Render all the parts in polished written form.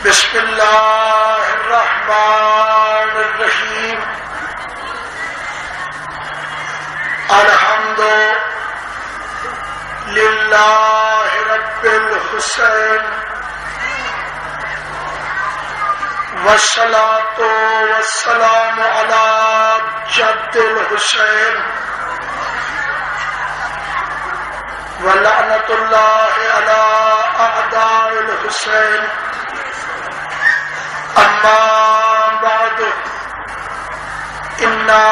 بسم اللہ الرحمن الرحیم الحمد للہ رب الحسین والصلاة والسلام علی جد الحسین ولعنۃ اللہ علی اعداء الحسین اما بعد انا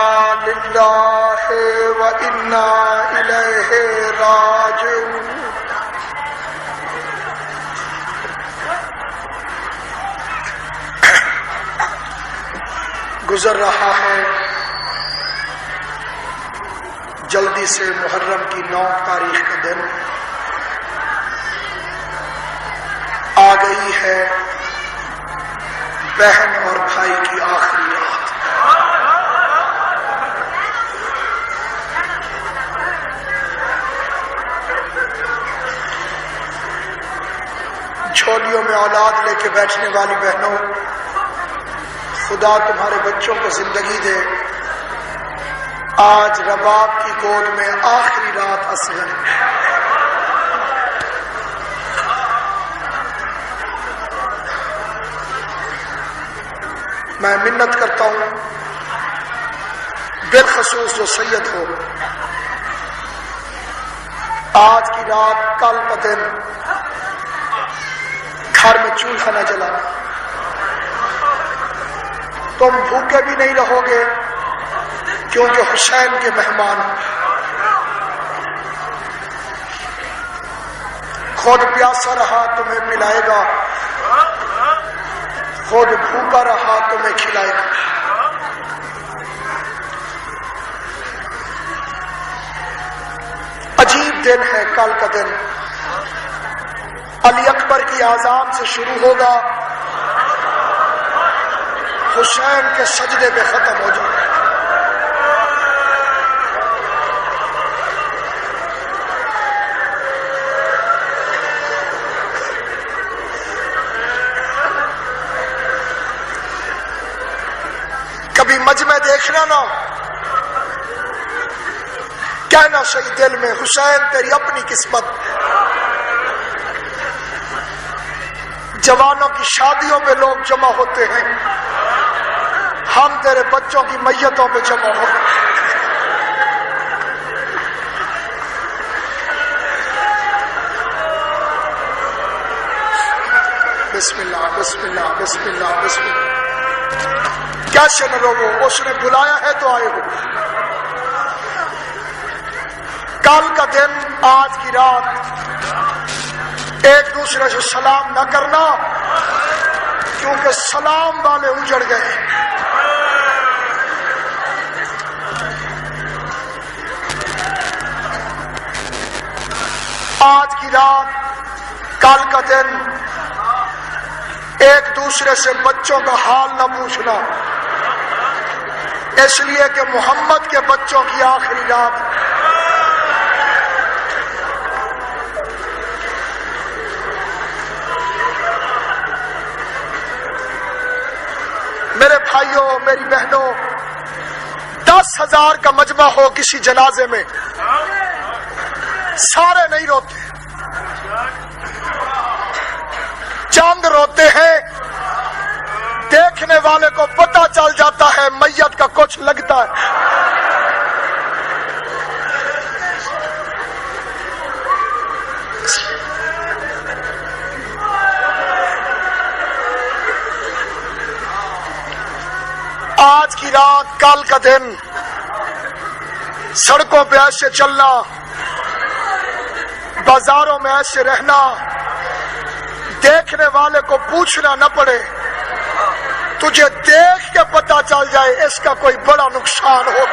للہ و انا الیہ راجعون۔ گزر رہا ہے جلدی سے محرم کی 9 تاریخ کا دن، آ گئی ہے بہن اور بھائی کی آخری رات۔ جھولیوں میں اولاد لے کے بیٹھنے والی بہنوں، خدا تمہارے بچوں کو زندگی دے۔ آج رباب کی گود میں آخری رات اصغر ہے۔ میں منت کرتا ہوں بالخصوص جو سید ہو، آج کی رات کل کا دن گھر میں چولہا نہ جلانا۔ تم بھوکے بھی نہیں رہو گے کیونکہ حسین کے مہمان خود پیاسا رہا تمہیں پلائے گا، خود بھوکا رہا تمہیں کھلائے گا۔ عجیب دن ہے کل کا دن، علی اکبر کی اذان سے شروع ہوگا، حسین کے سجدے پہ ختم ہو جائے۔ کبھی مجمع دیکھنا نہ، کہنا صحیح دل میں حسین تیری اپنی قسمت۔ جوانوں کی شادیوں پہ لوگ جمع ہوتے ہیں، ہم تیرے بچوں کی میتوں پہ جمع ہو۔ بسم اللہ بسم اللہ بسم اللہ بسم اللہ۔ کیسے نہ رو، اس نے بلایا ہے تو آئے ہو۔ کل کا دن، آج کی رات ایک دوسرے سے سلام نہ کرنا، کیونکہ سلام والے اجڑ گئے۔ آج کی رات، کل کا دن ایک دوسرے سے بچوں کا حال نہ پوچھنا، اس لیے کہ محمد کے بچوں کی آخری رات۔ میرے بھائیوں، میری بہنوں، 10,000 کا مجمع ہو کسی جنازے میں، سارے نہیں روتے، چاند روتے ہیں۔ دیکھنے والے کو پتہ چل جاتا ہے میت کا کچھ لگتا ہے۔ آج کی رات، کل کا دن، سڑکوں پہ ایسے چلنا، بازاروں میں ایسے رہنا، دیکھنے والے کو پوچھنا نہ پڑے، تجھے دیکھ کے پتہ چل جائے اس کا کوئی بڑا نقصان ہو۔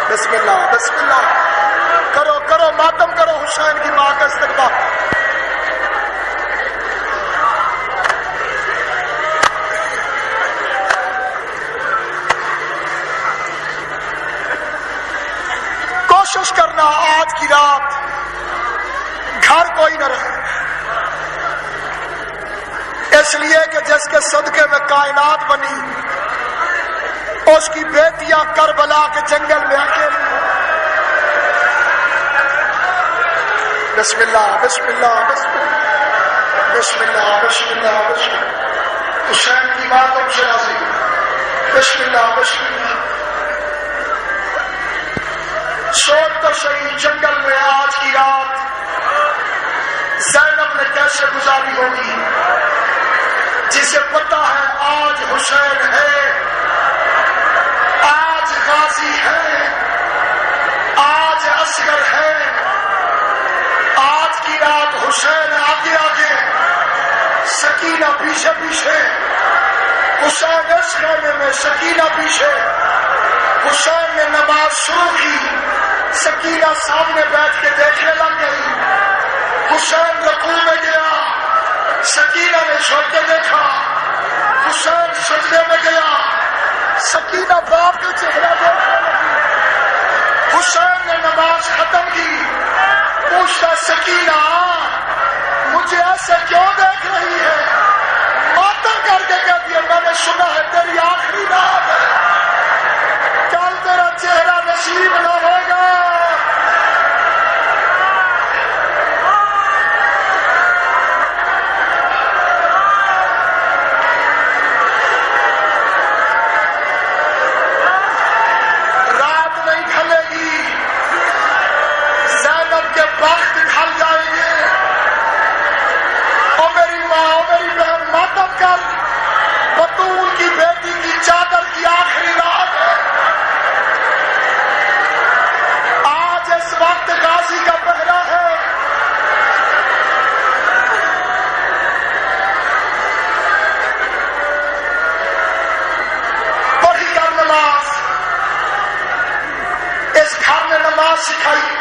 بسم اللہ بسم اللہ، کرو کرو ماتم کرو، حسین کی ماں کا استقبال۔ کوشش کرنا آج کی رات گھر کوئی نہ رہے، جس کے صدقے میں کائنات بنی، اس کی بیٹیاں کربلا کے جنگل میں اکیلی۔ بسم اللہ بسم اللہ بسم اللہ بسم اللہ بسم اللہ بسم اللہ، حسین کی ماتم سے راضی، بسم اللہ بسم اللہ۔ سوچ تو صحیح، جنگل میں آج کی رات زینب نے کیسے گزاری ہوگی، جسے پتا ہے آج حسین ہے، آج غازی ہے، آج اصغر ہے، آج کی رات حسین آگے آگے، سکینہ پیچھے پیچھے، حسین اس خیمے میں، سکینہ پیچھے۔ حسین نے نماز شروع کی، سکینہ سامنے بیٹھ کے دیکھنے لگ گئی۔ حسین رکوع میں گیا، سکینہ نے چھوڑ کے دیکھا۔ حسین سجدے میں گیا، سکینہ باپ کا چہرہ دیکھنے لگی۔ حسین نے نماز ختم کی، پوچھتا سکینہ مجھے ایسے کیوں دیکھ رہی ہے؟ ماتم کر کے کہتی ہے میں نے سنا ہے تیری آخری رات ہے، کل تیرا چہرہ نصیب نہ ہوگا۔ رات نہیں ڈھلے گی، زینب کے بخت ڈھل جائیں گے۔ او میری ماں، او میری بہن، ماتم کر، بطول کی بیٹی کی چادر کی آخری رات ہے۔ آج اس وقت غازی کا پہرا ہے۔ پڑھی کر نماز، اس گھر نے نماز سکھائی۔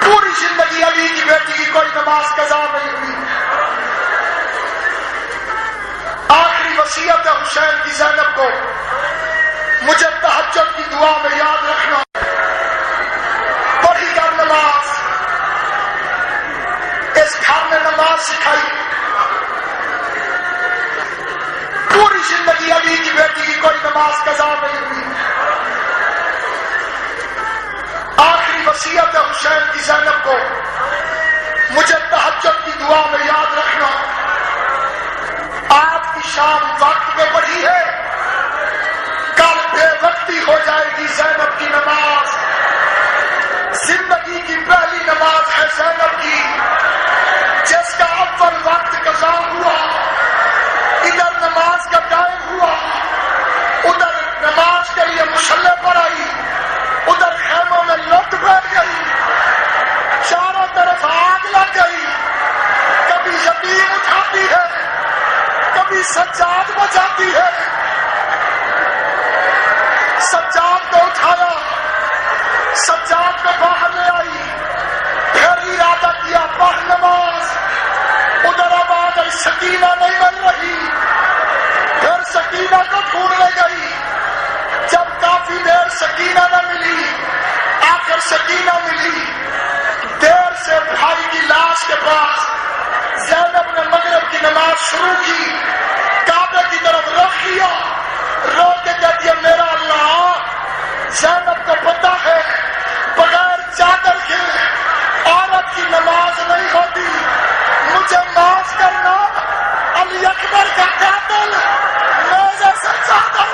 پوری زندگی علی کی بیٹی کی کوئی نماز قضا نہیں ہوئی۔ آخری وصیت ہے حسین کی زینب کو، مجھے تہجد کی دعا میں یاد رکھنا۔ پڑھی کر نماز، اس گھر نے نماز سکھائی۔ پوری زندگی علی کی بیٹی کی کوئی نماز قضا نہیں ہوئی۔ آخری وصیت ہے حسین کی زینب کو، مجھے تہجد کی دعا میں یاد رکھنا۔ آج کی شام وقت میں پڑھی ہے، کل بے وقتی ہو جائے گی زینب کی نماز۔ زندگی کی پہلی نماز ہے زینب کی، جس کا اول وقت قضا ہوا، ادھر نماز کا ٹائم ہوا، ادھر نماز کے لیے مصلی پر آئی، ادھر خیموں میں لٹ بیٹھ گئی، چاروں طرف آگ لگ گئی۔ کبھی یتیم اٹھاتی ہے، کبھی سجاد بچاتی ہے۔ سجاد کو اٹھایا، سجاد کو باہر لے آئی، پھر ارادہ کیا پڑھ نماز۔ ادھر آواز آئی سکینہ نہیں مل رہی، پھر سکینہ کو ڈھونڈنے گئی۔ جب کافی دیر سکینہ نہ ملی، آخر سکینہ ملی۔ دیر سے بھائی کی لاش کے پاس زینب نے مغرب کی نماز شروع کی، کعبے کی طرف رخ کیا، رو کے کہتی ہے میرا اللہ، زینب کو پتا ہے بغیر چادر کے عورت کی نماز نہیں ہوتی، مجھے معاف کرنا، علی اکبر کا قاتل میرے سے چادر۔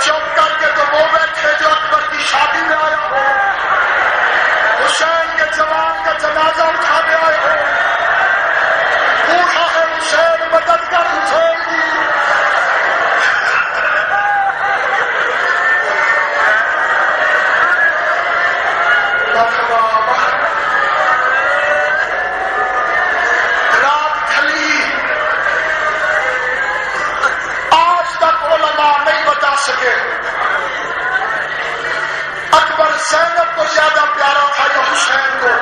چپ کر کے تو وہ بیٹھے جو اکبر کی شادی میں آیا ہو، حسین کے جوان کا جنازہ اٹھانے آئے ہو، پوچھا ہے حسین مدد کر حسین کی۔ رات ڈھلی، آج تک علماء نہیں بتا سکے زینب کو زیادہ پیارا تھا یا حسین کو؟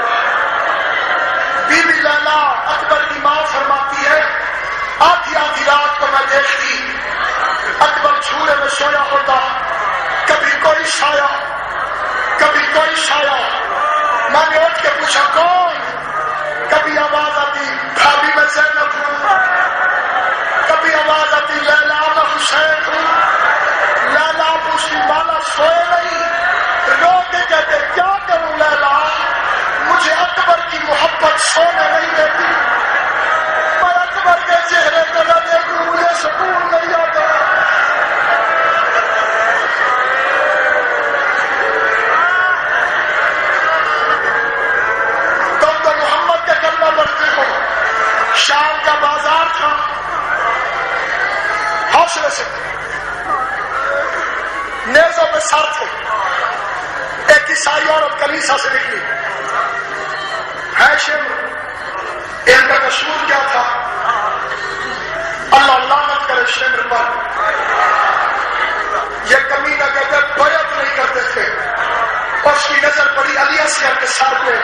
بی بی لیلا اکبر کی ماں فرماتی ہے آدھی آدھی رات کو میں دیکھتی اکبر جھولے میں سویا ہوتا، کبھی کوئی سایہ کبھی کوئی سایہ، میں نے اٹھ کے پوچھا کون؟ کبھی آواز آتی بھابھی میں زینب ہوں، کبھی آواز آتی لیلا میں حسین ہوں۔ لیلا پوچھتی مالا سوئے نہیں؟ رو کے کہتے کیا کروں لیلا، مجھے اکبر کی محبت سونے نہیں دیتی، میں اکبر کے چہرے کو نہ دیکھوں مجھے سکون نہیں آتا۔ تم تو محمد کے کلمہ پڑھتے ہو۔ شام کا بازار تھا، حوصلے سے نیزوں پہ سر تھے، ایک عیسائی عورت کلیسا سے نکلی، ہے شمر، ان کا قصور کیا تھا؟ اللہ لعنت کرے شمر پر، یہ کمینہ کہتے بیعت نہیں کرتے تھے، اس کی نظر پڑی علی اصغر کے سر پہ،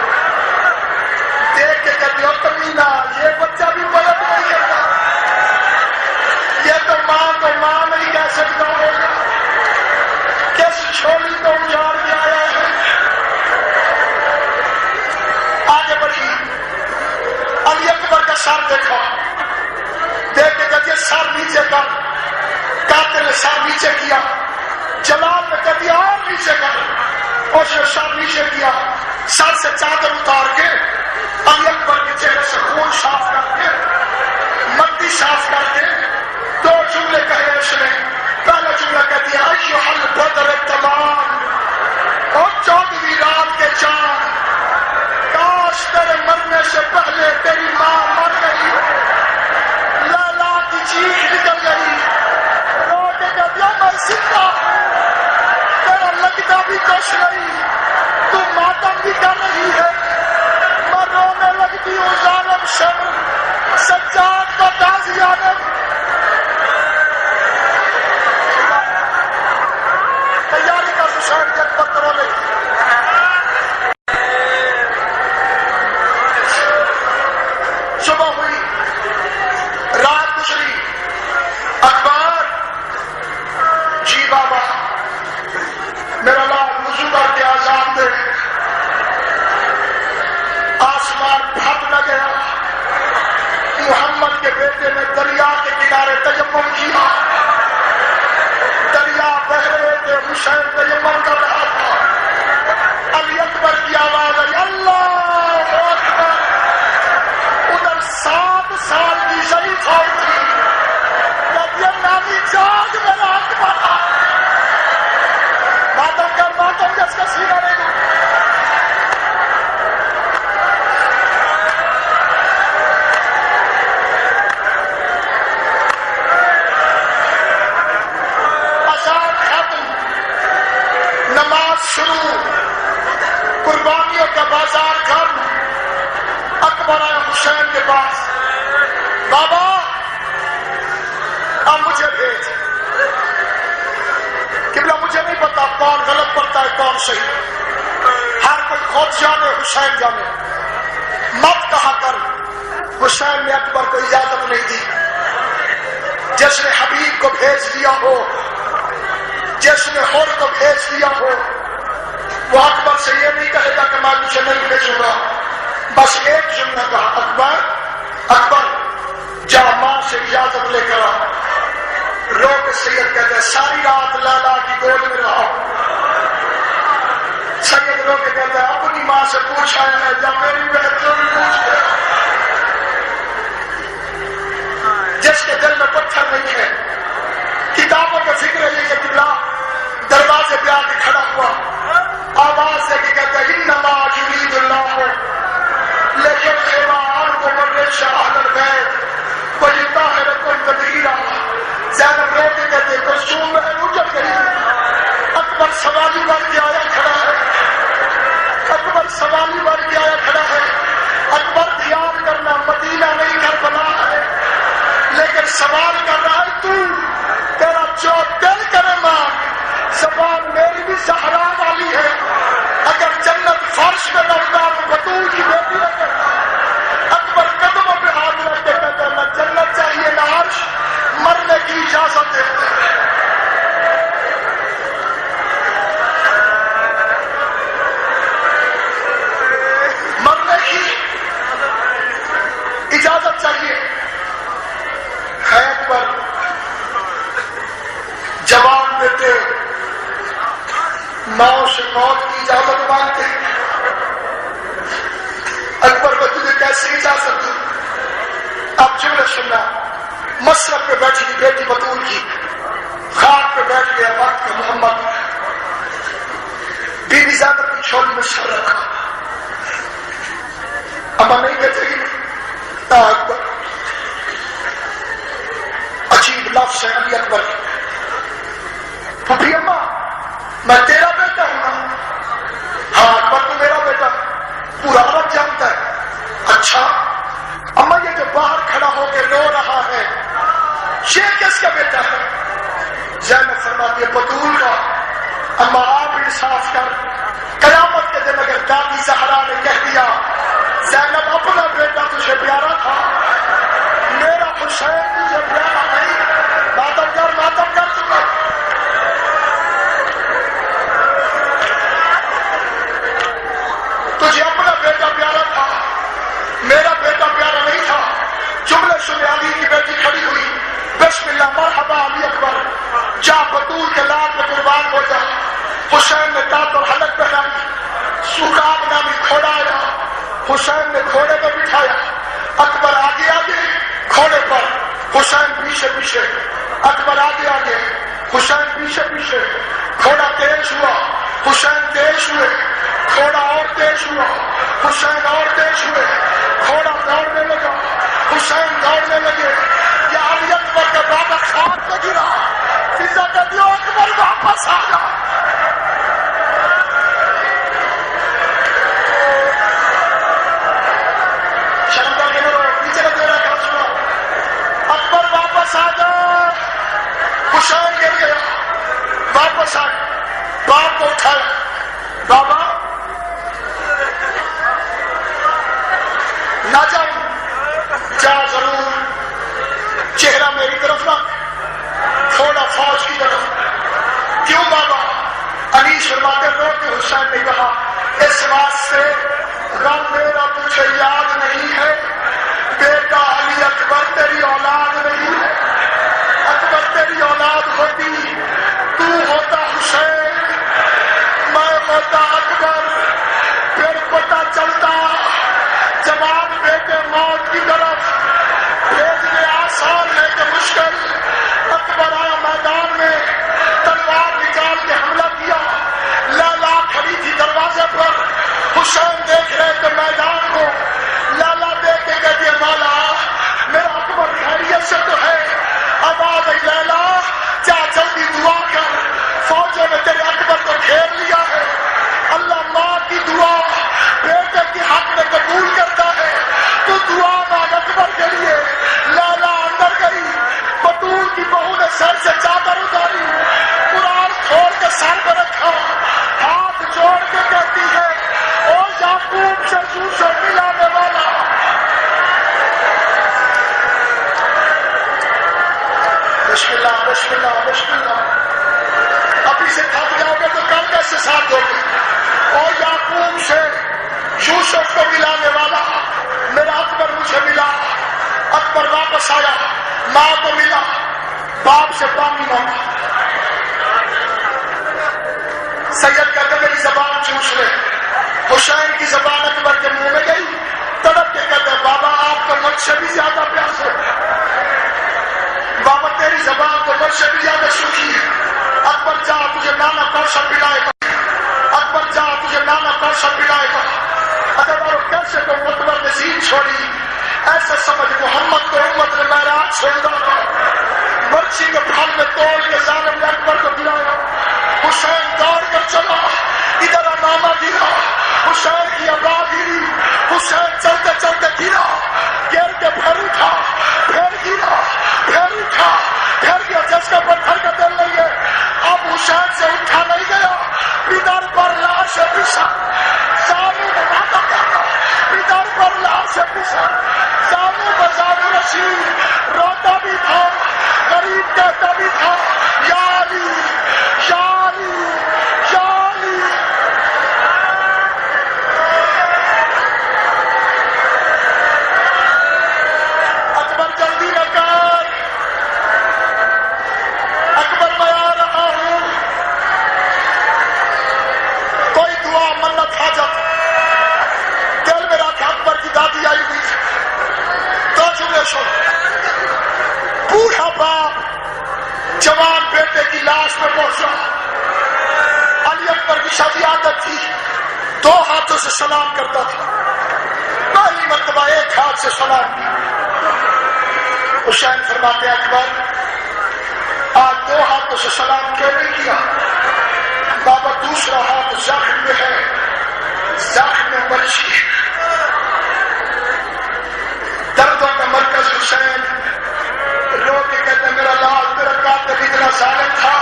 دیکھ کے کہتے ہو کمینہ یہ بچہ بھی بیعت نہیں کرتا، یہ تو ماں نہیں کہہ سکتا ہوگا، کس چھوڑی کو اجاڑ کے آیا ہے۔ آگے بڑھی، علی اکبر کا سر دیکھا، دیکھ کے کہتی ہے سر نیچے کر، قاتل نے سر نیچے کیا، جلال نے کہتی ہے اور نیچے کر، اس نے سر نیچے کیا، سر سے چادر اتار کے علی اکبر کے چہرے سے خون صاف کر کے مٹی صاف کر کے دو جملے کہے اس نے۔ پہلا جملہ کہتی ہے ایھا البدر تمام، اور 14ویں رات کے چاند، کاش تیرے مرنے سے پہلے تیری ماں مر گئی، لیلا کی چیخ نکل گئی، رو کے کہتی ہے میں زندہ ہوں، تیرا لگتا بھی کچھ نہیں، تو ماتم بھی کر رہی ہے، میں رونے لگتی ہوں ظالم شمر، سجاد کا تازیانم۔ تیاری کا حسین کے پتھر لے صبح ہوئی، رات گزری، اخبار جی بابا میرا لال وضو کر کے آزاد دے، آسمان پھٹ نہ گیا، محمد کے بیٹے نے دریا کے کنارے تیمم کیا، دریا بہ رہے تھے، حسین تیمم کر رہا تھا، علی اکبر کی آواز آئی اللہ اکبر، ادھر 7 سال کی شریفہ اٹھی، کہتی ہے نامی جاگ میرا اکبر، ماتم کر ماتم جس کا سینہ نہیں دوں۔ نماز شروع، قربانیوں کا بازار گھر، اکبر آیا حسین کے پاس، بابا اب مجھے بھیج، قبلہ مجھے نہیں پتا کون غلط پڑتا ہے کون صحیح، ہر کوئی خود جانے حسین جانے، مت کہا کر۔ حسین نے اکبر کو اجازت نہیں دی، جس نے حبیب کو بھیج دیا ہو، جس نے حر کو بھیج دیا ہو، وہ اکبر سے یہ نہیں کہے گا کہ میں تجھے نہیں بھیجوں گا، بس ایک جملہ کہا اکبر جا ماں سے اجازت لے کر آ۔ رو کے سید کہتے ہیں ساری رات لیلا کی گود میں رہا، سید رو کے کہتے ہیں اپنی ماں سے پوچھا ہے یا میری بہن سے بھی پوچھ گیا، جس کے دل میں پتھر نہیں ہے، کتابوں کے فکر ہے یہ قبلہ، دروازے پہ آ کے کھڑا ہوا، آواز سے کہ کہتے ہیں انما یرید اللہ لیجعل عنکم الرجس اہل البیت ویطہرکم تطہیرا۔ زینب رو کے کہتے ہیں کلثوم میں اجڑ گئی، اکبر سوالی بن کے آیا کھڑا ہے، اکبر سوالی بن کے آیا کھڑا ہے، اکبر دھیان کرنا مدینہ نہیں کربلا ہے، لیکن سوال کر رہا ہے تو تیرا جو دل کرے ماں، زبان میری بھی زہرا والی ہے، اجازت دیتے ہیں۔ مرنے کی اجازت چاہیے، حیات پر جوان بیٹے ماؤں سے موت کی اجازت مانگتے ہیں۔ اکبر کو تجھے کیسے اجازت دی؟ اب جملہ سننا، مسرب پہ بیٹھی تھی بیٹی بطول کی، خاک پہ بیٹھ گیا وقت کا محمد، بی بی زینب کی چھوڑی میں سر رکھا، اما نہیں کہتے گی اکبر، عجیب لفظ ہے علی اکبر، پھوپھی اما میں تیرا بیٹا ہوں نا؟ ہاں اکبر تو میرا بیٹا، پورا عرب جانتا ہے۔ اچھا اما یہ جو باہر کھڑا ہو کے رو رہا ہے یہ کس کا بیٹا ہے؟ زینب فرماتی ہے بطول کا۔ اما آپ انصاف کر، قیامت کے دن اگر دادی زہرا نے کہہ دیا زینب اپنا بیٹا تجھے پیارا تھا، میرا حسین تجھے پیارا نہیں، ماتم کر چکا۔ تجھے اپنا بیٹا پیارا تھا، میرا بیٹا پیارا نہیں تھا۔ جملے سنے، علی کی بیٹی کھڑی ہوئی، بسم اللہ مرحبا علی اکبر، جا بطول کے لال میں قربان ہو جا۔ حسین نے دانت اور حلق پہنائی، سکاب نامی گھوڑا آیا، حسین نے گھوڑے پہ بٹھایا، اکبر آگے آگے گھوڑے پر، حسین پیچھے پیچھے، اکبر آگے آگے، حسین پیچھے پیچھے، گھوڑا تیز ہوا، حسین تیز ہوئے، گھوڑا اور تیز ہوا، حسین اور تیز ہوئے، گھوڑا دوڑنے لگا، حسین دوڑنے لگے۔ یا علی اکبر کا بابا خاک پہ گرا، فضا کا دیو اکبر واپس آ گیا۔ شرمدہ کے لوگ پیچھے کا دیرا کھا سنا، اکبر واپس آ گیا، حسین گر گیا، واپس آ گیا، باپ کو اٹھایا، بابا نہ جاؤں، جا ضرور، چہرہ میری طرف نہ، تھوڑا فوج کی طرف۔ کیوں بابا؟ علی فرماتے روتے حسین نے کہا اس بات سے غم میرا تجھے یاد نہیں ہے، بیٹا علی اکبر تیری اولاد نہیں ہے، اکبر تیری اولاد ہوتی تو ہوتا حسین، میں ہوتا اکبر، پھر پتہ چلتا جوان بیٹے موت کی طرف بھیجنے آسان ہے کہ مشکل۔ اکبر آیا میدان میں، تلوار نکال کے حملہ کیا، لالا کھڑی تھی دروازے پر، حسین دیکھ رہے تھے میدان کو، لالا دیکھ کے کہتی ہے مولا میرا اکبر خیریت سے تو ہے؟ اب آ گئی لیلا، جا جلدی دعا کر، فوجوں نے تیرے اکبر کو گھیر لیا ہے، اللہ ماں کی دعا بیٹے کی حق میں قبول کرتا ہے، تو دعا مانگ اکبر کے لیے۔ لالا اندر گئی، بطول کی بہو نے سر سے چادر اتاری، قرآن کھول کے سر پہ رکھا، ہاتھ جوڑ کے کہتی ہے او یعقوب سے یوسف ملانے والا، بسم اللہ بسم اللہ بسم اللہ، ابھی سے تھک جاؤ گے تو کل کیسے ساتھ دو گے؟ او یعقوب سے یوسف کو ملانے والا، میرا اکبر مجھے ملا۔ اکبر واپس آیا، ماں کو ملا، باپ سے پانی مانگا، سید کہتے میری زبان چوس لے، حسین کی زبان اکبر کے منہ میں گئی، تڑپ کے کہتے بابا آپ کو مجھ سے بھی زیادہ پیاس ہے، بابا تیری زبان تو مجھ سے بھی زیادہ سوکھی ہے، اکبر جا تجھے نانا کوثر پلائے گا، اکبر جا تجھے نانا کوثر پلائے گا۔ اگر وہ کیسے تو اکبر نے سین چھوڑی، ایسے سمجھ محمد کو امت نے معراج چھوڑا تھا، مرچی کے پھل میں توڑ کے ظالم نے اکبر کو گرایا، حسین دوڑ کر چلا، ادھر امامہ گرا، حسین کی ابا گری، حسین چلتے چلتے گرا، گر کے پھر اٹھا، پھر گرا، پھر اٹھا، پھر گیا، جس کا پتھر کا دل نہیں ہے، اب حسین سے اٹھا نہیں گیا، پدر پر لاش پسا، زانو بناتا کرنا، پدر پر لاش پسا، زانو بزانو رشید، روتا بھی تھا، غریب کہتا بھی جوان بیٹے کی لاش میں پہنچا. علی اکبر کی شادی عادت تھی 2 ہاتھوں سے سلام کرتا تھا. پہلی مرتبہ 1 ہاتھ سے سلام کی. حسین فرماتے ہیں اکبر آج 2 ہاتھوں سے سلام کیوں نہیں کیا؟ بابا دوسرا ہاتھ زخم میں ہے، زخم میں مرچی. دردوں کا مرکز حسین رو کے کہتے میرا لال تیرا قاتل اتنا ظالم تھا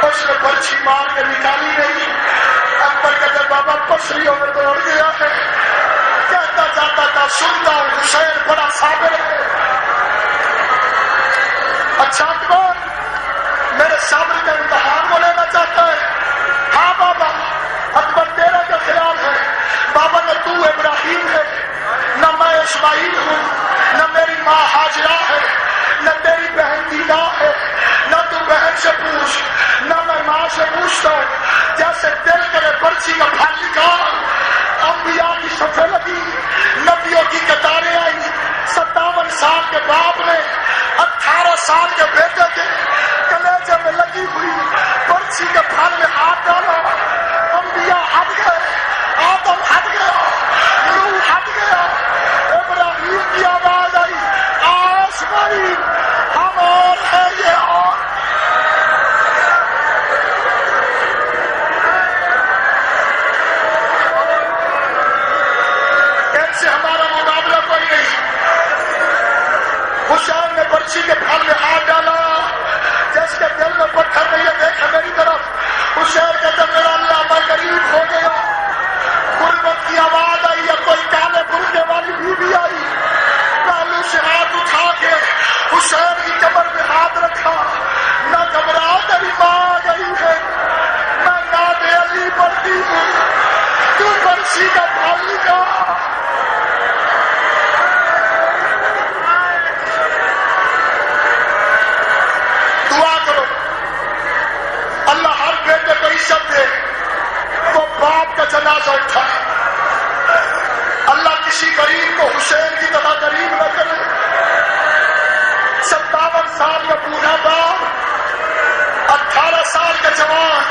اس نے برچھی مار کے نکالی نہیں. اکبر کہتے بابا پسلیوں میں دوڑ گیا ہے. کہتا جاتا تھا سنتا ہوں حسین بڑا صابر ہے. اچھا اکبر میرے صبر کا امتحان وہ لینا چاہتا ہے؟ ہاں بابا. اکبر تیرا کیا خیال ہے؟ بابا نہ تو ابراہیم ہے، نہ میں اسماعیل ہوں، نہ میری ماں ہاجرہ ہے، نہ تیری بہن دینا ہے. نہ تو بہن سے پوچھ نہ میں ماں سے پوچھتا ہوں. جیسے دل کرے برچی کا پھل نکال. انبیاء کی صفیں لگی، نبیوں کی قطاریں آئی. 57 سال کے باپ نے 18 سال کے بیٹے کے کلیجے میں لگی ہوئی برچی کے پھل میں ہاتھ ڈالا. انبیاء ہٹ گئے، آدم ہٹ گیا، نوح ہٹ گیا. ابراہیم کی آواز آئی اسماعیل ہم اور ہے یہ اور. ان سے ہمارا مقابلہ کوئی نہیں. حسین نے برچی کے پھل میں ہاتھ ڈالا. جس کے دل میں پتھر نہیں ہے دیکھا میری طرف. حسین کہتا میرا اللہ میں غریب ہو گیا. غربت کی آواز آئی یا کوئی کالے برقعے والی بیوی آئی. پہلو سے ہاتھ اٹھا کے حسین کی کمر میں ہاتھ رکھا. نہ گھبراؤ تیری ماں آ گئی ہے. میں نام علی پڑھتی ہوں تو برچی کا پھل نکال. دعا کرو اللہ ہر بیٹے کو عزت دے. وہ باپ کا جنازہ اٹھائے. اللہ کسی غریب کو حسین کی طرح غریب نہ کرے. 57 سال کا بوڑھا باپ، 18 سال کا جوان.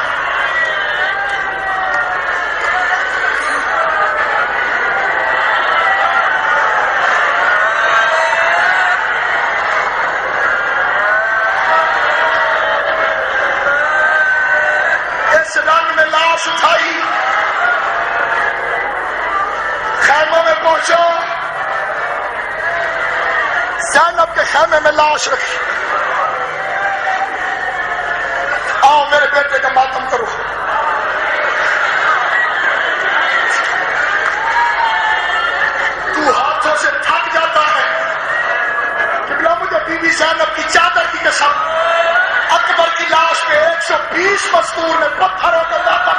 اس رنگ میں لاش اٹھائی، خیموں میں پہنچو. زینب کے خیمے میں لاش رکھی. آؤ میرے بیٹے کا ماتم کرو. تو ہاتھوں سے تھک جاتا ہے. قبلہ مجھے بی بی زینب کی چادر کی قسم اکبر کی لاش پہ 120 مزدور نے پتھروں کو داتا.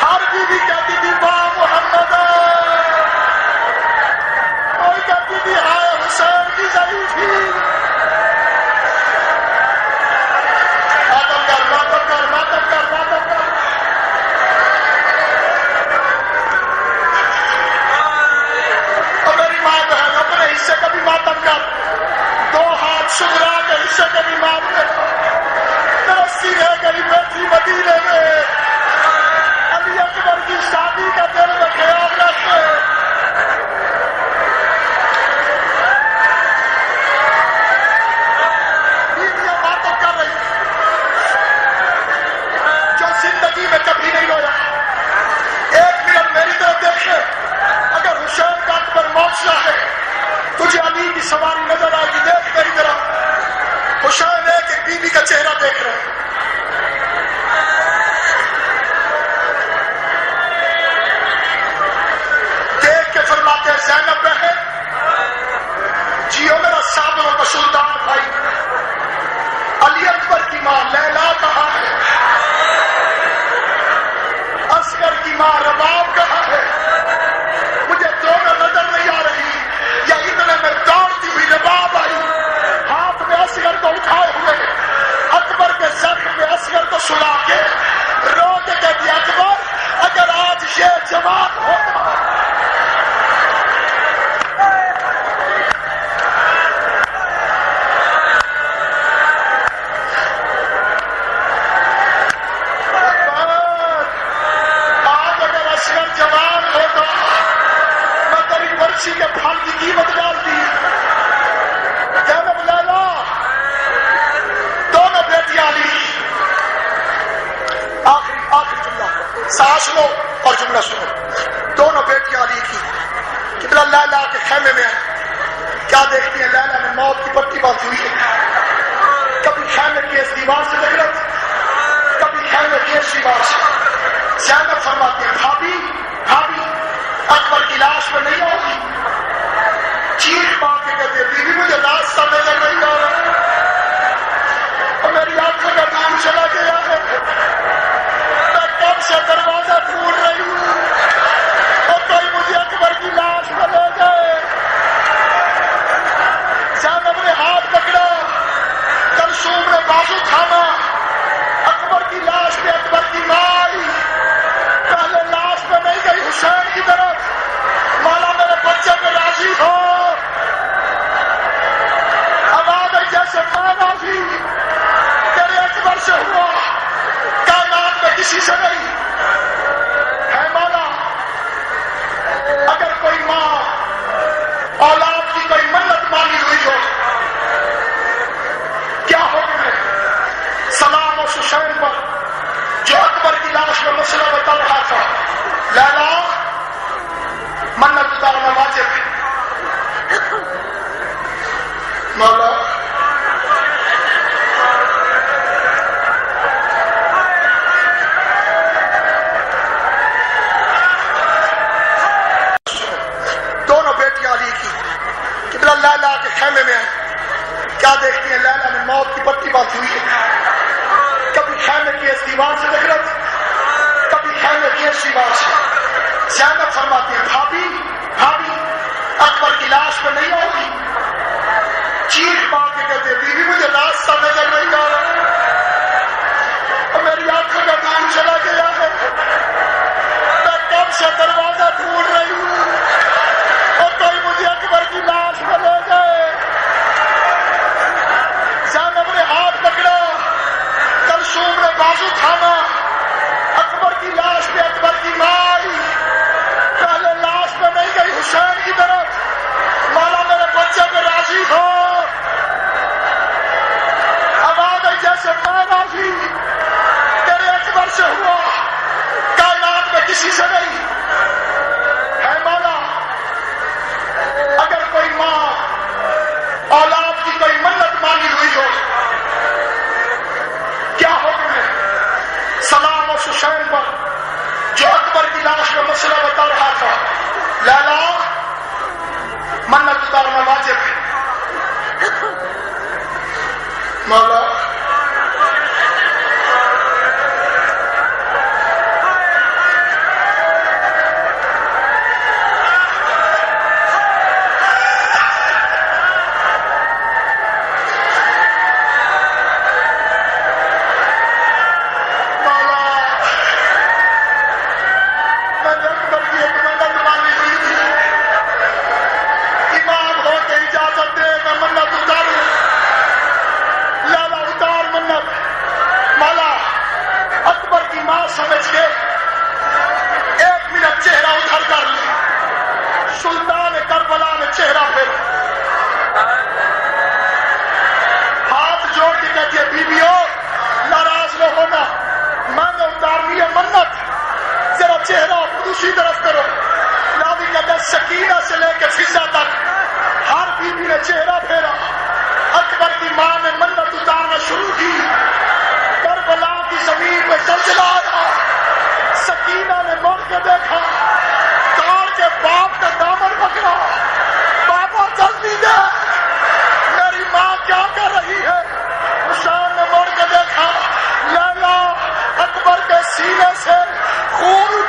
ہر بیوی کہتی تھی ماں محمد، کوئی کہتی تھی ہائے حسین کی ضعیفی. ماتم کر ماتم کر ماتم کر ماتم کر. اور میری ماں بہن اپنے حصے کا بھی ماتم کر. 2 ہاتھ شکرا کے حصے کا بھی ماتم کر. ترسی رہ گئی بیٹھی مدینے میں. علی اکبر کی شادی کا دل میں خیال رکھتے. بیویاں باتیں کر رہی جو زندگی میں کبھی نہیں رویا. 1 منٹ میری طرف دیکھے. اگر حسین کا اکبر معجزہ ہے تجھے علی کی سواری نظر آئے گی. دیکھ میری طرف. حسین ایک ایک بیوی کا چہرہ دیکھ رہے ہیں. فرماتے ہیں زینب بہن جیو میرا صابر و قصوردار بھائی. علی اکبر کی ماں لیلا کہاں ہے؟ اصغر کی ماں رباب کہاں ہے؟ مجھے دونوں نظر نہیں آ رہی. یا اتنے میں دوڑتی ہوئی رباب آئی، ہاتھ میں اصغر کو اٹھائے ہوئے اکبر کے زخم میں اصغر کو سلا کے رو کے کہتی اکبر اگر آج یہ جوان ہوتا. سنو اور جملہ سنو. دونوں بیٹیاں علی کی قبلہ لیلا کے خیمے میں آئیں. کیا دیکھتی ہیں؟ لیلا نے موت کی پٹی باندھی ہوئی ہے. کبھی خیمے کی اس دیوار سے نکلت، کبھی خیمے کی اس دیوار سے. زینب فرماتی ہے بھابھی بھابھی اکبر کی لاش میں نہیں ہوگی. چیخ مار کے کہتے ہیں بیوی مجھے راستہ نظر نہیں آ رہا اور میری آنکھوں کا نام چلا گیا ہے. میں کب سے دروازہ ڈھونڈ رہی ہوں اور کوئی مجھے اکبر کی لاش میں لے جائے. زینب نے ہاتھ پکڑا، کلثوم نے بازو تھاما. اکبر کی لاش پہ اکبر کی ماں آئی. پہلے لاش پہ نہیں گئی حسین کی طرف. مولا میرے بچے پہ راضی ہو. آواز ہے جیسے میں راضی تیرے اکبر سے ہوا، کائنات میں کسی سے نہیں. ہے مولا اگر کوئی ماں اولاد کی کوئی منت مانی ہوئی ہو، کیا حکم ہے؟ سلام و حسین پر جو اکبر کی لاش میں مسئلہ بتا رہا تھا، لیلا منت اتارنا واجب ہے. مولا دونوں بیٹیاں علی کی قبلہ لیلا کے خیمے میں آئیں. کیا دیکھتی ہیں؟ لیلا نے موت کی پٹی باندھی ہوئی ہے. کبھی خیمے کی اس دیوار سے نکلت، کبھی خیمے کی اس دیوار سے. زینب فرماتی ہے بھابھی بھابھی اکبر کی لاش میں نہیں ہوگی. چیخ مار کے کہتے ہیں بیوی مجھے راستہ نظر نہیں آ رہا اور میری آنکھوں کا نام چلا گیا ہے. میں کب سے دروازہ ڈھونڈ رہی ہوں اور کوئی مجھے اکبر کی لاش میں لے جائے. زینب نے ہاتھ پکڑا، کلثوم نے بازو تھاما. اکبر کی لاش پہ اکبر کی ماں آئی. پہلے لاش پہ نہیں گئی حسین کی طرف. مولا میرے بچے پہ راضی ہو. آواز ہے جیسے میں راضی تیرے اکبر سے ہوا، کائنات میں کسی سے نہیں. ہے مولا اگر کوئی ماں اولاد کی کوئی منت مانی ہوئی ہو، کیا حکم ہے؟ سلام و حسین پر جو اکبر کی لاش میں مسئلہ بتا رہا تھا، لیلا منت اتارنا واجب ہے. مولا سمجھ کے 1 منٹ چہرہ ادھر کر لیا. سلطان کربلا نے چہرہ پھیرا، ہاتھ جوڑ کے کہتی ہے بیویو ناراض نہ ہونا، میں نے اتارنی ہے منت، ذرا چہرہ دوسری طرف کرو. نبی کہتے سکینہ سے لے کے فضا تک ہر بیوی نے چہرہ پھیرا. اکبر کی ماں نے منت اتارنا شروع کی. کربلا کی زمین پہ زلزلہ آیا. سکینہ نے مڑ کے دیکھا، کار کے باپ کا دامن پکڑا. بابا جلدی دے، میری ماں کیا کر رہی ہے؟ حسین نے مڑ کے دیکھا، لیلا اکبر کے سینے سے خون